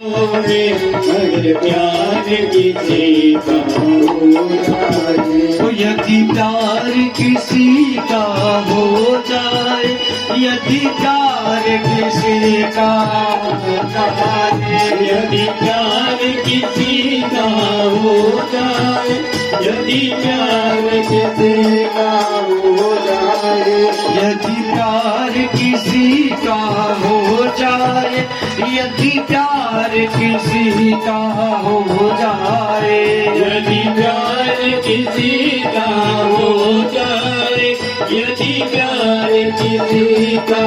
अगर प्यार किसी का हो जाए, यदि प्यार किसी का हो जाए, यदि प्यार किसी का हो जाए, यदि प्यार किसी का हो जाए, यदि प्यार किसी का हो जाए, यदि प्यार किसी का हो जाए, यदि प्यार किसी का हो जाए, यदि प्यार किसी का हो जाए, यदि प्यार किसी का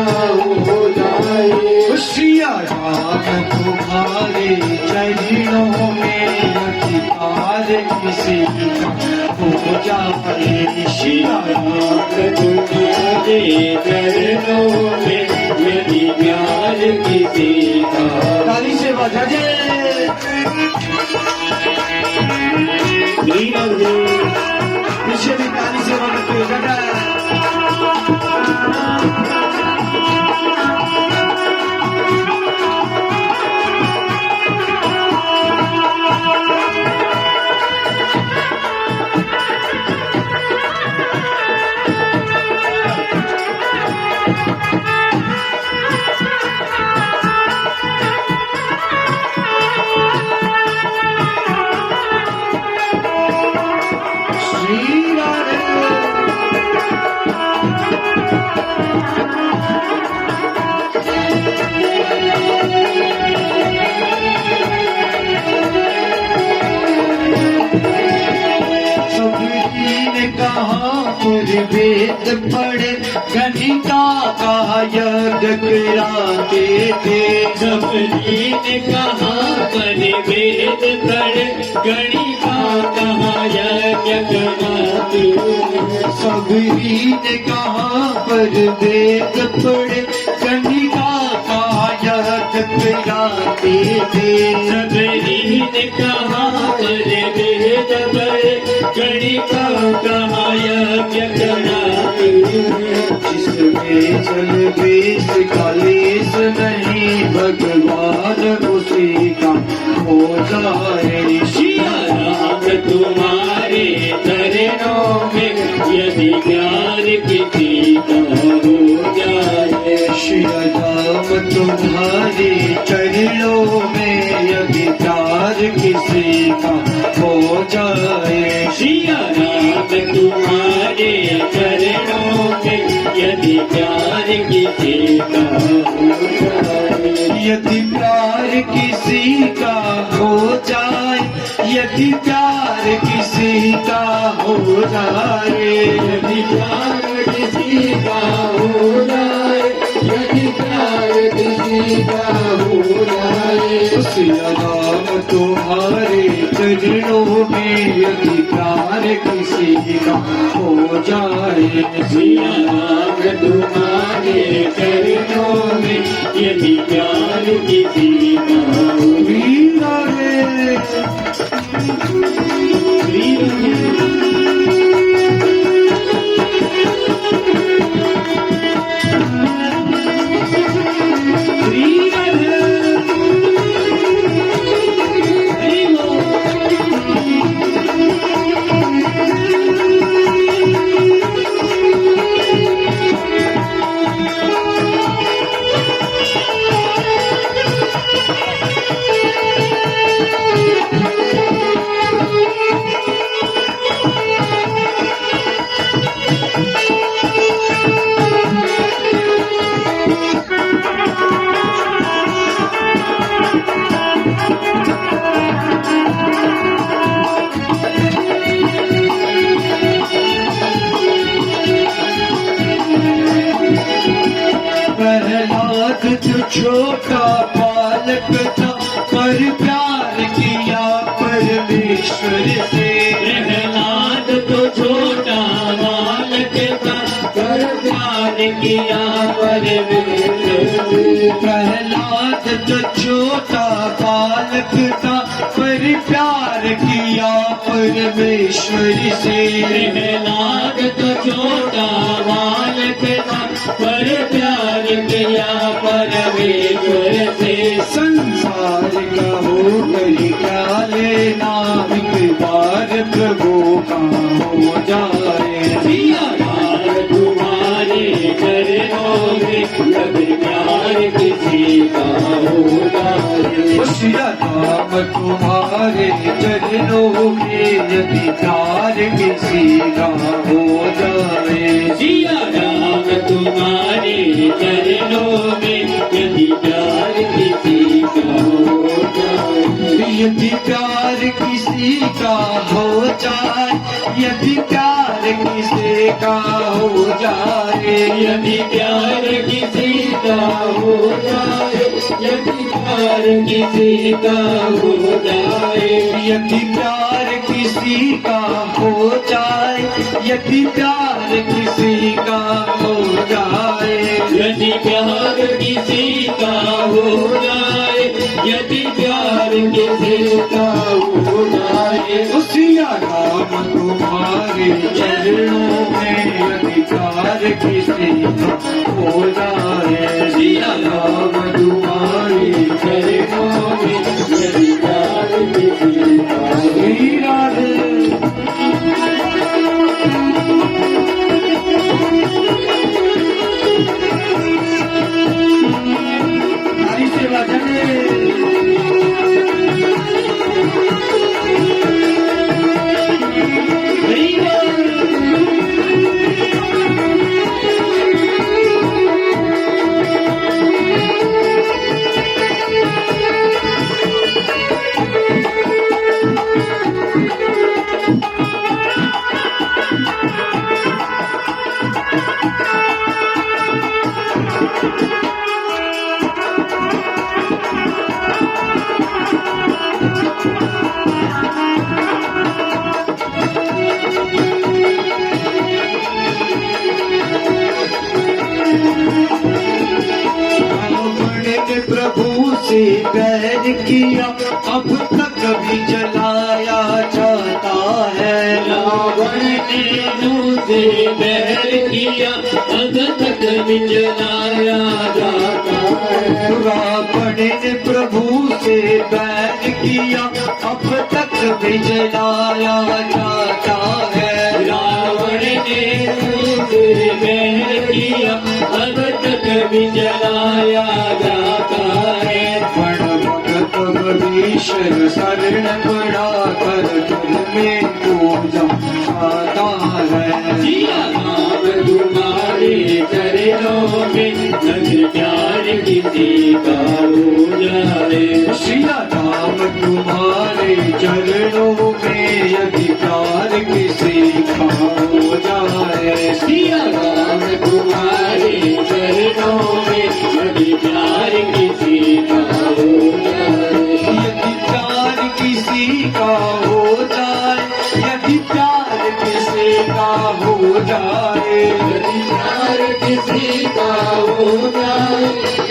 हो जाए, सिया राम तुम्हारे चरणों में, यदि प्यार किसी का हो जाए, सिया राम तुम्हारे चरणों में, यदि प्यार किसी का। ताली से बजा जे पीछे भी ताली से बजाते बजा। वेद पढ़े गणिका का यज्ञ कराते थे, सबरी ने कहा पर वेद पढ़ गणिका कहा यज्ञ कराते, सबरी ने कहा पर वेद पढ़े गणिका का यज्ञ कराते थे, सबरी ने कहा पर वेद पढ़ गणिका कहा यज्ञ कराते, जिसमें जल वेश कालेश नहीं, भगवान उसी का हो जाए, सिया राम तुम्हारे चरणों में, यदि प्यार किसी का हो जाए, श्री राम तुम्हारे चरणों में, यदि प्यार किसी का हो जाए, सिया राम तुम्हारे चरणों में, यदि प्यार किसी का हो जाए, यदि प्यार किसी का हो जाए, यदि प्यार किसी का हो जाए, यदि प्यार किसी का हो जाए, यदि प्यार किसी का हो जाए, सिया राम तुम्हारे चरणों में, यदि प्यार किसी का हो जाए, सिया राम तुम्हारे चरणों में, यदि प्यार किसी का हो वीरा रे प्रहलाद जो छोटा बालक था, पर प्यार किया परमेश्वर से, प्रहलाद तो छोटा बालक था, पर प्यार किया परमेश्वर से, प्रहलाद जो छोटा बालक था, पर प्यार किया परमेश्वर से, प्रहलाद तो छोटा बालक था, पर प्यार किया परमेश्वर से, संसार का प्याले नाम एक बार प्रभु का हो जाए। सिया राम तुम्हारे चरणों में कभी प्यार किसी का हो जाए। सिया राम तुम्हारे चरणों में यदि प्यार किसी का हो जाए। सिया राम तुम्हारे चरणों में यदि प्यार किसी का हो जाए। यदि प्यार किसी का हो जाए, यदि प्यार किसी का हो जाए, यदि प्यार किसी का हो जाए, यदि प्यार किसी का हो जाए, यदि प्यार किसी का हो जाए, यदि प्यार किसी का हो जाए, यदि प्यार किसी का हो जाए, यदि प्यार किसी का हो जाए। सिया राम तुम्हारे चरणों में यदि प्यार किसी का हो जाए। सिया राम तुम्हारे चरणों में यदि प्यार किसी का हो राधे नारी सेवा जने प्रभु से बैर किया अब तक भी जलाया जाता है। रावण ने मुझसे बैर किया अब तक भी जलाया जाता है। रावण ने प्रभु से बैर किया अब तक भी जलाया जाता है। रावण ने मुझसे बैर किया अब तक भी जलाया जाता है। पण भगत भीषण शरण पड़ा कर में पूजा आता है। सिया राम तुम्हारे चरणों में यदि प्यार किसी का हो जाए। सिया राम तुम्हारे चरणों में यदि प्यार किसी का हो जाए। सिया राम तुम्हारे चरणों में यदि प्यार किसी का हो जाए। यदि प्यार किसी का हो जाए, यदि प्यार किसी का हो जाए, यदि प्यार किसी का हो जाए,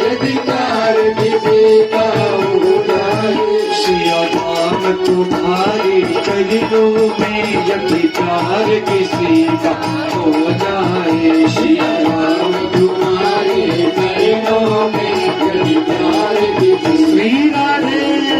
यदि प्यार किसी का हो जाए। सिया राम तुम्हारे चरणों में यदि प्यार किसी का हो जाए। सिया राम तुम्हारे चरणों में यदि प्यार किसी श्री राधे